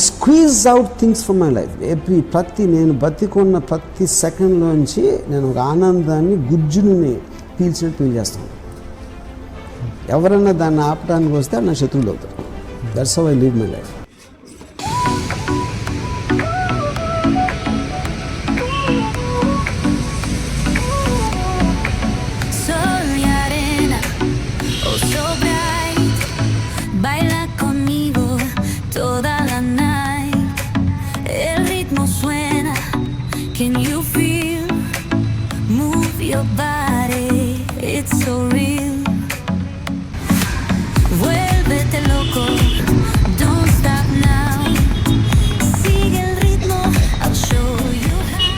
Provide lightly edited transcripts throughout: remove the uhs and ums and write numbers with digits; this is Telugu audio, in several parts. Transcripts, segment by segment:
Squeeze out things from my life. నేను బతికున్న ప్రతి సెకండ్లోంచి నేను ఒక ఆనందాన్ని గుజ్జుని పీల్చినట్టు ఫీల్ చేస్తాను. ఎవరన్నా దాన్ని ఆపడానికి వస్తే నా శత్రువులు అవుతారు. That's how I live my life. Can you feel? Move your body, it's so real. Vuélvete loco, don't stop now. Sigue el ritmo, I'll show you how.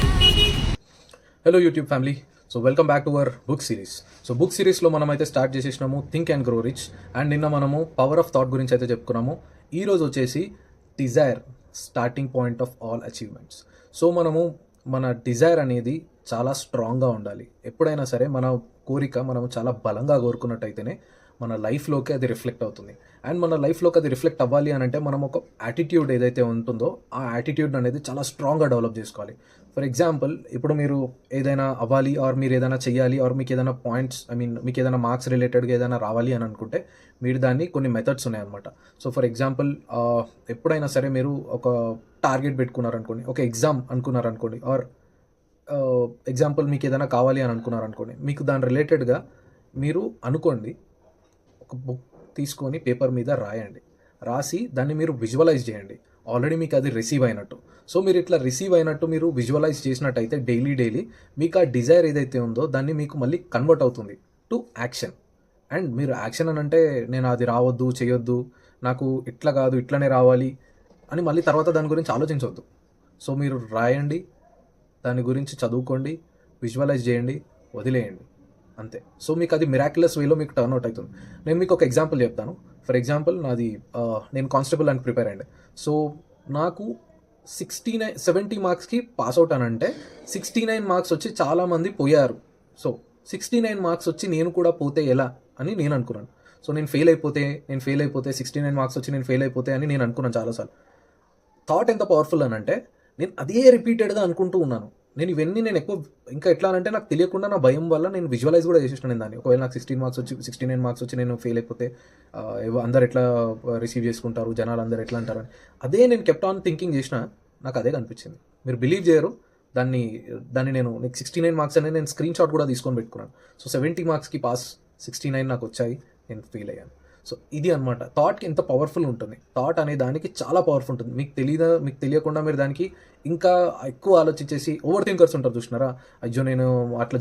Hello YouTube family. So welcome back to our book series. So book సిరీస్లో మనం అయితే స్టార్ట్ చేసేసినాము think and grow rich, and నిన్న మనము పవర్ ఆఫ్ థాట్ గురించి అయితే చెప్పుకున్నాము. ఈరోజు వచ్చేసి desire, starting point of all achievements. So మన డిజైర్ అనేది చాలా స్ట్రాంగ్గా ఉండాలి. ఎప్పుడైనా సరే మన కోరిక మనము చాలా బలంగా కోరుకున్నట్టయితేనే మన లైఫ్లోకి అది రిఫ్లెక్ట్ అవుతుంది. అండ్ మన లైఫ్లోకి అది రిఫ్లెక్ట్ అవ్వాలి అని అంటే మనం ఒక యాటిట్యూడ్ ఏదైతే ఉంటుందో ఆ యాటిట్యూడ్ అనేది చాలా స్ట్రాంగ్గా డెవలప్ చేసుకోవాలి. ఫర్ ఎగ్జాంపుల్, ఇప్పుడు మీరు ఏదైనా అవ్వాలి ఆర్ మీరు ఏదైనా చెయ్యాలి ఆర్ మీకు ఏదైనా పాయింట్స్ మీకు ఏదైనా మార్క్స్ రిలేటెడ్గా ఏదైనా రావాలి అని అనుకుంటే మీరు దాన్ని కొన్ని మెథడ్స్ ఉన్నాయన్నమాట. సో ఫర్ ఎగ్జాంపుల్, ఎప్పుడైనా సరే మీరు ఒక టార్గెట్ పెట్టుకున్నారనుకోండి, ఒక ఎగ్జామ్ అనుకున్నారనుకోండి, ఆర్ ఎగ్జాంపుల్ మీకు ఏదైనా కావాలి అని అనుకున్నారనుకోండి, మీకు దాని రిలేటెడ్గా మీరు అనుకోండి, ఒక బుక్ తీసుకొని పేపర్ మీద రాసి దాన్ని మీరు విజువలైజ్ చేయండి. ఆల్రెడీ మీకు అది రిసీవ్ అయినట్టు. సో మీరు ఇట్లా రిసీవ్ అయినట్టు మీరు విజువలైజ్ చేసినట్టయితే డైలీ మీకు ఆ డిజైర్ ఏదైతే ఉందో దాన్ని మీకు మళ్ళీ కన్వర్ట్ అవుతుంది టు యాక్షన్. అండ్ మీరు యాక్షన్ అని అంటే నేను అది రావద్దు, చేయొద్దు, నాకు ఇట్లా కాదు ఇట్లనే రావాలి అని మళ్ళీ తర్వాత దాని గురించి ఆలోచించవద్దు. సో మీరు రాయండి, దాని గురించి చదువుకోండి, విజువలైజ్ చేయండి, వదిలేయండి, అంతే. సో మీకు అది మిరాక్యులస్ వేలో మీకు టర్న్ అవుట్ అవుతుంది. నేను మీకు ఒక ఎగ్జాంపుల్ చెప్తాను. ఫర్ ఎగ్జాంపుల్, నేను కానిస్టేబుల్ అని ప్రిపేర్ అయ్యండి. సో నాకు 70 మార్క్స్కి పాస్ అవుట్ అని అంటే 69 మార్క్స్ వచ్చి చాలామంది పోయారు. సో 69 మార్క్స్ వచ్చి నేను కూడా పోతే ఎలా అని నేను అనుకున్నాను. సో నేను ఫెయిల్ అయిపోతే 69 మార్క్స్ వచ్చి నేను ఫెయిల్ అయిపోతే అని నేను అనుకున్నాను చాలాసార్లు. థాట్ ఎంత పవర్ఫుల్ అని అంటే నేను అదే రిపీటెడ్గా అనుకుంటూ ఉన్నాను. నేను ఎక్కువ ఇంకా ఎట్లా అంటే నాకు తెలియకుండా నా భయం వల్ల నేను విజువలైజ్ కూడా చేసేసాను దాన్ని. ఒకవేళ నాకు 69 మార్క్స్ వచ్చి నేను ఫెయిల్ అయిపోతే అందరు ఎట్లా రిసీవ్ చేసుకుంటారు, జనాలు అందరు ఎట్లా అంటారని అదే నేను కెప్ట్ ఆన్ థింకింగ్ చేసిన. నాకు అదే కనిపించింది. మీరు బిలీవ్ చేయరు, దాన్ని నేను 69 మార్క్స్ అనేది నేను స్క్రీన్ షాట్ కూడా తీసుకొని పెట్టుకున్నాను. సో 70 మార్క్స్కి పాస్, 69 నాకు వచ్చాయి, నేను ఫెయిల్ అయ్యాను. సో ఇది అనమాట, థాట్కి ఎంత పవర్ఫుల్ ఉంటుంది. థాట్ అనే దానికి చాలా పవర్ఫుల్ ఉంటుంది. మీకు తెలియకుండా మీరు దానికి ఇంకా ఎక్కువ ఆలోచించేసి ఓవర్ థింకర్స్ ఉంటారు చూసినారా, అయ్యో నేను అట్లా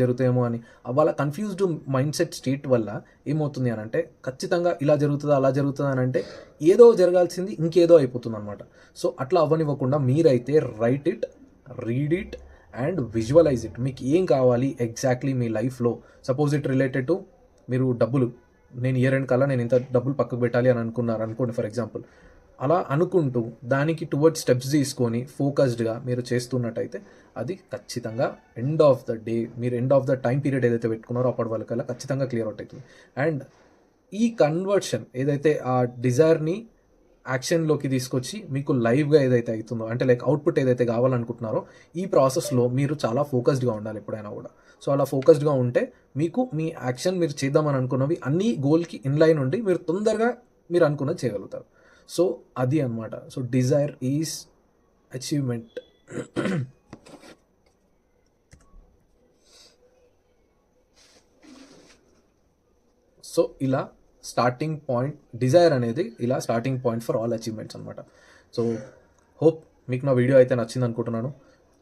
జరుగుతాయేమో అని. వాళ్ళ కన్ఫ్యూజ్డ్ మైండ్ సెట్ స్టేట్ వల్ల ఏమవుతుంది అని అంటే ఖచ్చితంగా ఇలా జరుగుతుందా అలా జరుగుతుందా అని అంటే ఏదో జరగాల్సింది ఇంకేదో అయిపోతుంది అనమాట. సో అట్లా అవ్వనివ్వకుండా మీరైతే write it, read it and visualize it. మీకు ఏం కావాలి ఎగ్జాక్ట్లీ మీ లైఫ్లో. సపోజ్ ఇట్ రిలేటెడ్ టు మీరు డబ్బులు, నేను ఇయర్ ఎండ్ కల్లా నేను ఇంత డబ్బులు పక్కకు పెట్టాలి అని అనుకోండి ఫర్ ఎగ్జాంపుల్. అలా అనుకుంటూ దానికి టువర్డ్ స్టెప్స్ తీసుకొని ఫోకస్డ్గా మీరు చేస్తున్నట్టయితే అది ఖచ్చితంగా end of the time period ఏదైతే పెట్టుకున్నారో అప్పటి వరకల్లా ఖచ్చితంగా క్లియర్ అవుట్ అవుతుంది. అండ్ ఈ కన్వర్షన్ ఏదైతే ఆ డిజైర్ని యాక్షన్లోకి తీసుకొచ్చి మీకు లైవ్గా ఏదైతే అవుతుందో అంటే లైక్ అవుట్పుట్ ఏదైతే కావాలనుకుంటున్నారో ఈ ప్రాసెస్లో మీరు చాలా ఫోకస్డ్గా ఉండాలి ఎప్పుడైనా కూడా. సో అలా ఫోకస్డ్గా ఉంటే మీకు మీ యాక్షన్ మీరు చేద్దామని అనుకున్నవి అన్ని గోల్కి ఇన్లైన్ ఉండి మీరు తొందరగా మీరు అనుకున్నది చేయగలుగుతారు. సో అది అన్నమాట. So Dzire is achievement. So ఇలా స్టార్టింగ్ పాయింట్ డిజైర్ అనేది ఇలా starting point for all achievements అనమాట. సో హోప్ మీకు నా వీడియో అయితే నచ్చింది అనుకుంటున్నాను.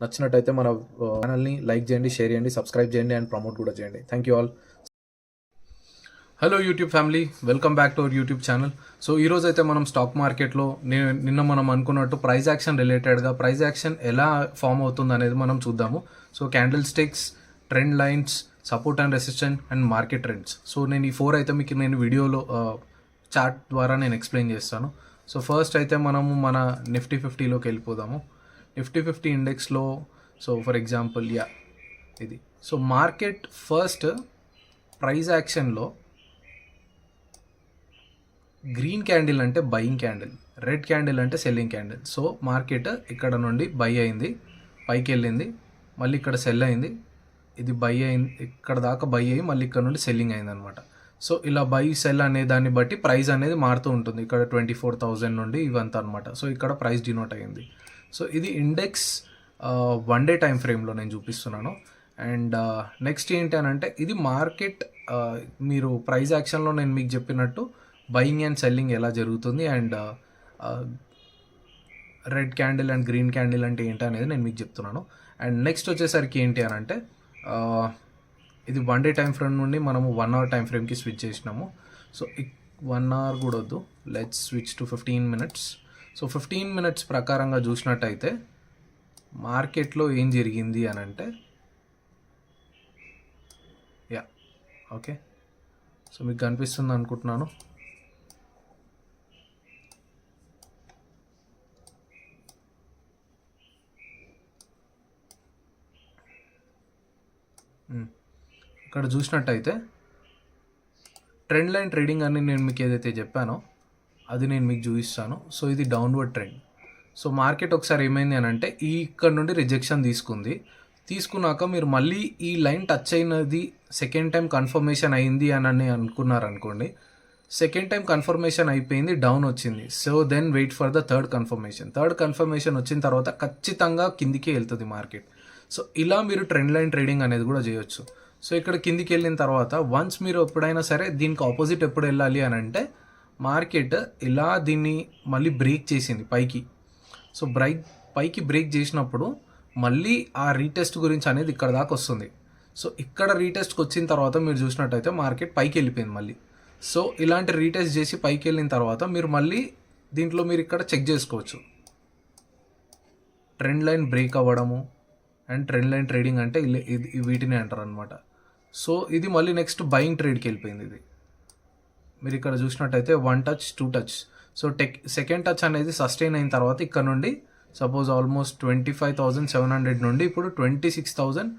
నచ్చినట్టయితే మన ఛానల్ని లైక్ చేయండి, షేర్ చేయండి, సబ్స్క్రైబ్ చేయండి అండ్ ప్రమోట్ కూడా చేయండి. Thank you all. Hello YouTube family, welcome back to our YouTube channel. So ఈరోజు అయితే మనం స్టాక్ మార్కెట్లో నిన్న మనం అనుకున్నట్టు ప్రైస్ యాక్షన్ రిలేటెడ్గా ప్రైస్ యాక్షన్ ఎలా ఫామ్ అవుతుంది అనేది మనం చూద్దాము. So candle sticks, trend lines, support and resistance and market trends. So నేను ఈ 4 అయితే మీకు నేను వీడియోలో చార్ట్ ద్వారా నేను ఎక్స్ప్లెయిన్ చేస్తాను. సో ఫస్ట్ అయితే మనము మన నిఫ్టీ 50లోకి వెళ్ళిపోదాము. నిఫ్టీ 50 ఇండెక్స్లో సో ఫర్ ఎగ్జాంపుల్ ఇది. సో మార్కెట్ ఫస్ట్ ప్రైస్ యాక్షన్లో గ్రీన్ క్యాండిల్ అంటే బయింగ్ క్యాండిల్, రెడ్ క్యాండిల్ అంటే సెల్లింగ్ క్యాండిల్. సో మార్కెట్ ఇక్కడ నుండి బై అయింది, పైకి వెళ్ళింది, మళ్ళీ ఇక్కడ సెల్ అయింది, ఇది బై అయింది, ఇక్కడ దాకా బై అయ్యి మళ్ళీ ఇక్కడ నుండి సెల్లింగ్ అయింది అనమాట. సో ఇలా బై సెల్ అనే దాన్ని బట్టి ప్రైస్ అనేది మారుతూ ఉంటుంది. ఇక్కడ 24,000 నుండి ఇవంతా అనమాట. సో ఇక్కడ ప్రైస్ డినోట్ అయ్యింది. సో ఇది ఇండెక్స్ 1 డే టైం ఫ్రేమ్లో నేను చూపిస్తున్నాను. అండ్ నెక్స్ట్ ఏంటి అని అంటే ఇది మార్కెట్ మీరు ప్రైస్ యాక్షన్లో నేను మీకు చెప్పినట్టు బయింగ్ అండ్ సెల్లింగ్ ఎలా జరుగుతుంది and red candle and green candle అంటే ఏంటి అనేది నేను మీకు చెప్తున్నాను. అండ్ నెక్స్ట్ వచ్చేసరికి ఏంటి అని అంటే ఇది 1 డే టైం ఫ్రేమ్ నుండి మనము 1 అవర్ టైం ఫ్రేమ్కి స్విచ్ చేసినాము. సో 1 అవర్ కూడా వద్దు, let's switch to 15 minutes. So 15 minutes ప్రకారంగా చూసినట్టయితే మార్కెట్లో ఏం జరిగింది అని అంటే ఓకే, సో మీకు కనిపిస్తుంది అనుకుంటున్నాను. ఇక్కడ చూసినట్టయితే ట్రెండ్ లైన్ ట్రేడింగ్ అని నేను మీకు ఏదైతే చెప్పానో అది నేను మీకు చూపిస్తాను. సో ఇది డౌన్వర్డ్ ట్రెండ్. సో మార్కెట్ ఒకసారి ఏమైంది అని అంటే ఇక్కడ నుండి రిజెక్షన్ తీసుకున్నాక మీరు మళ్ళీ ఈ లైన్ టచ్ అయినది సెకండ్ టైం కన్ఫర్మేషన్ అయింది అని అనుకున్నారనుకోండి. సెకండ్ టైం కన్ఫర్మేషన్ అయిపోయింది, డౌన్ వచ్చింది. So then wait for the third confirmation వచ్చిన తర్వాత ఖచ్చితంగా కిందికి వెళ్తుంది మార్కెట్. సో ఇలా మీరు ట్రెండ్ లైన్ ట్రేడింగ్ అనేది కూడా చేయొచ్చు. సో ఇక్కడ కిందికి వెళ్ళిన తర్వాత వన్స్ మీరు ఎప్పుడైనా సరే దీనికి ఆపోజిట్ ఎప్పుడు వెళ్ళాలి అని అంటే మార్కెట్ ఇలా దీన్ని మళ్ళీ బ్రేక్ చేసింది పైకి. సో పైకి బ్రేక్ చేసినప్పుడు మళ్ళీ ఆ రీటెస్ట్ గురించి అనేది ఇక్కడ దాకా వస్తుంది. సో ఇక్కడ రీటెస్ట్కి వచ్చిన తర్వాత మీరు చూసినట్టయితే మార్కెట్ పైకి వెళ్ళిపోయింది మళ్ళీ. సో ఇలాంటి రీటెస్ట్ చేసి పైకి వెళ్ళిన తర్వాత మీరు మళ్ళీ దీంట్లో మీరు ఇక్కడ చెక్ చేసుకోవచ్చు ట్రెండ్ లైన్ బ్రేక్ అవ్వడము అండ్ ట్రెండ్ లైన్ ట్రేడింగ్ అంటే వీటిని అంటారు అనమాట. సో ఇది మళ్ళీ నెక్స్ట్ బయింగ్ ట్రేడ్కి వెళ్ళిపోయింది. ఇది మీరు ఇక్కడ చూసినట్టయితే 1 touch 2 touch. So second touch అనేది సస్టైన్ అయిన తర్వాత ఇక్కడ నుండి సపోజ్ ఆల్మోస్ట్ 25,700 నుండి ఇప్పుడు 26,000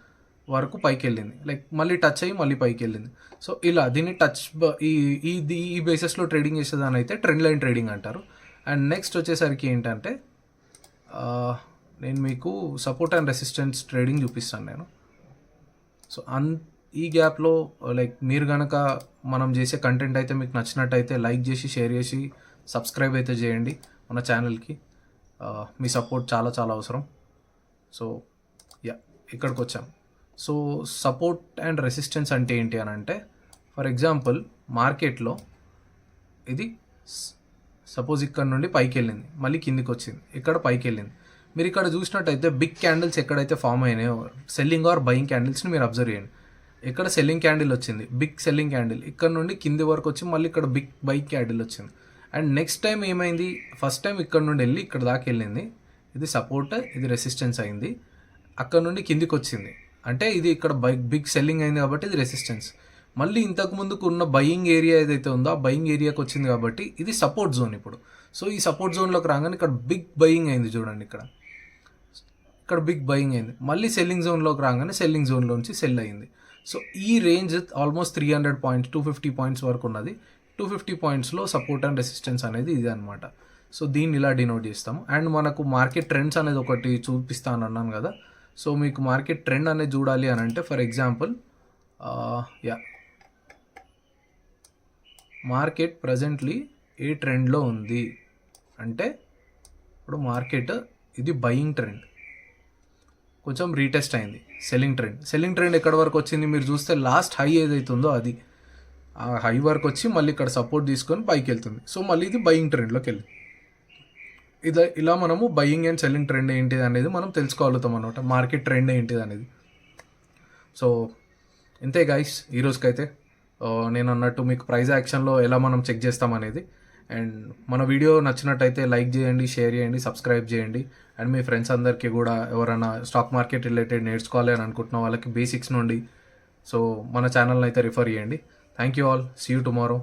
వరకు పైకి వెళ్ళింది. లైక్ మళ్ళీ టచ్ అయ్యి మళ్ళీ పైకి వెళ్ళింది. సో ఇలా దీన్ని ఈ బేసిస్లో ట్రేడింగ్ చేసేదాని అయితే ట్రెండ్ లైన్ ట్రేడింగ్ అంటారు. అండ్ నెక్స్ట్ వచ్చేసరికి ఏంటంటే నేను మీకు సపోర్ట్ అండ్ రెసిస్టెన్స్ ట్రేడింగ్ చూపిస్తాను నేను. సో ఈ గ్యాప్లో లైక్ మీరు కనుక మనం చేసే కంటెంట్ అయితే మీకు నచ్చినట్టయితే లైక్ చేసి షేర్ చేసి సబ్స్క్రైబ్ అయితే చేయండి మన ఛానల్కి. మీ సపోర్ట్ చాలా చాలా అవసరం. సో ఇక్కడికి వచ్చాం. సో సపోర్ట్ అండ్ రెసిస్టెన్స్ అంటే ఏంటి అని అంటే ఫర్ ఎగ్జాంపుల్ మార్కెట్లో ఇది సపోజ్ ఇక్కడ నుండి పైకి వెళ్ళింది, మళ్ళీ కిందికి వచ్చింది, ఇక్కడ పైకి వెళ్ళింది. మీరు ఇక్కడ చూసినట్టయితే బిగ్ క్యాండిల్స్ ఎక్కడైతే ఫామ్ అయినాయో సెల్లింగ్ ఆర్ బయింగ్ క్యాండిల్స్ని మీరు అబ్జర్వ్ చేయండి. ఇక్కడ సెల్లింగ్ క్యాండిల్ వచ్చింది, బిగ్ సెల్లింగ్ క్యాండిల్, ఇక్కడ నుండి కింది వరకు వచ్చి మళ్ళీ ఇక్కడ బిగ్ బయింగ్ క్యాండిల్ వచ్చింది. అండ్ నెక్స్ట్ టైం ఏమైంది, ఫస్ట్ టైం ఇక్కడ నుండి వెళ్ళి ఇక్కడ దాకా వెళ్ళింది, ఇది సపోర్ట్ ఇది రెసిస్టెన్స్ అయింది, అక్కడ నుండి కిందికి వచ్చింది, అంటే ఇది ఇక్కడ బిగ్ సెల్లింగ్ అయింది కాబట్టి ఇది రెసిస్టెన్స్. మళ్ళీ ఇంతకు ముందుకు ఉన్న బయింగ్ ఏరియా ఏదైతే ఉందో ఆ బయింగ్ ఏరియాకి వచ్చింది కాబట్టి ఇది సపోర్ట్ జోన్ ఇప్పుడు. సో ఈ సపోర్ట్ జోన్లోకి రాగానే ఇక్కడ బిగ్ బయింగ్ అయింది చూడండి, ఇక్కడ బిగ్ బయింగ్ అయింది, మళ్ళీ సెల్లింగ్ జోన్లోకి రాగానే సెల్లింగ్ జోన్లోంచి సెల్ అయింది. సో ఈ రేంజ్ ఆల్మోస్ట్ 300 పాయింట్స్ 250 పాయింట్స్ వరకు ఉన్నది. 250 పాయింట్స్లో సపోర్ట్ అండ్ రెసిస్టెన్స్ అనేది ఇది అనమాట. సో దీన్ని ఇలా డినోట్ చేస్తాము. అండ్ మనకు మార్కెట్ ట్రెండ్స్ అనేది ఒకటి చూపిస్తాను అన్నాను కదా. సో మీకు మార్కెట్ ట్రెండ్ అనేది చూడాలి అని అంటే ఫర్ ఎగ్జాంపుల్ మార్కెట్ ప్రజెంట్లీ ఏ ట్రెండ్లో ఉంది అంటే ఇప్పుడు మార్కెట్ ఇది బయింగ్ ట్రెండ్, కొంచెం రీటెస్ట్ అయింది, సెల్లింగ్ ట్రెండ్ ఎక్కడి వరకు వచ్చింది మీరు చూస్తే లాస్ట్ హై ఏదైతుందో అది ఆ హై వరకు వచ్చి మళ్ళీ ఇక్కడ సపోర్ట్ తీసుకొని పైకి వెళ్తుంది. సో మళ్ళీ ఇది బయింగ్ ట్రెండ్లోకి వెళ్ళి ఇలా మనము బయింగ్ అండ్ సెల్లింగ్ ట్రెండ్ ఏంటిది అనేది మనం తెలుసుకోగలుగుతాం అనమాట, మార్కెట్ ట్రెండ్ ఏంటిది అనేది. సో ఇంతే గైస్ ఈరోజుకైతే నేను అన్నట్టు మీకు ప్రైస్ యాక్షన్లో ఎలా మనం చెక్ చేస్తాం అనేది. అండ్ మన వీడియో నచ్చినట్టయితే లైక్ చేయండి, షేర్ చేయండి, సబ్స్క్రైబ్ చేయండి. అండ్ మీ ఫ్రెండ్స్ అందరికీ కూడా ఎవరైనా స్టాక్ మార్కెట్ రిలేటెడ్ నేర్చుకోవాలి అని అనుకుంటున్న వాళ్ళకి బేసిక్స్ నుండి సో మన ఛానల్ని అయితే రిఫర్ చేయండి. Thank you all, see you tomorrow.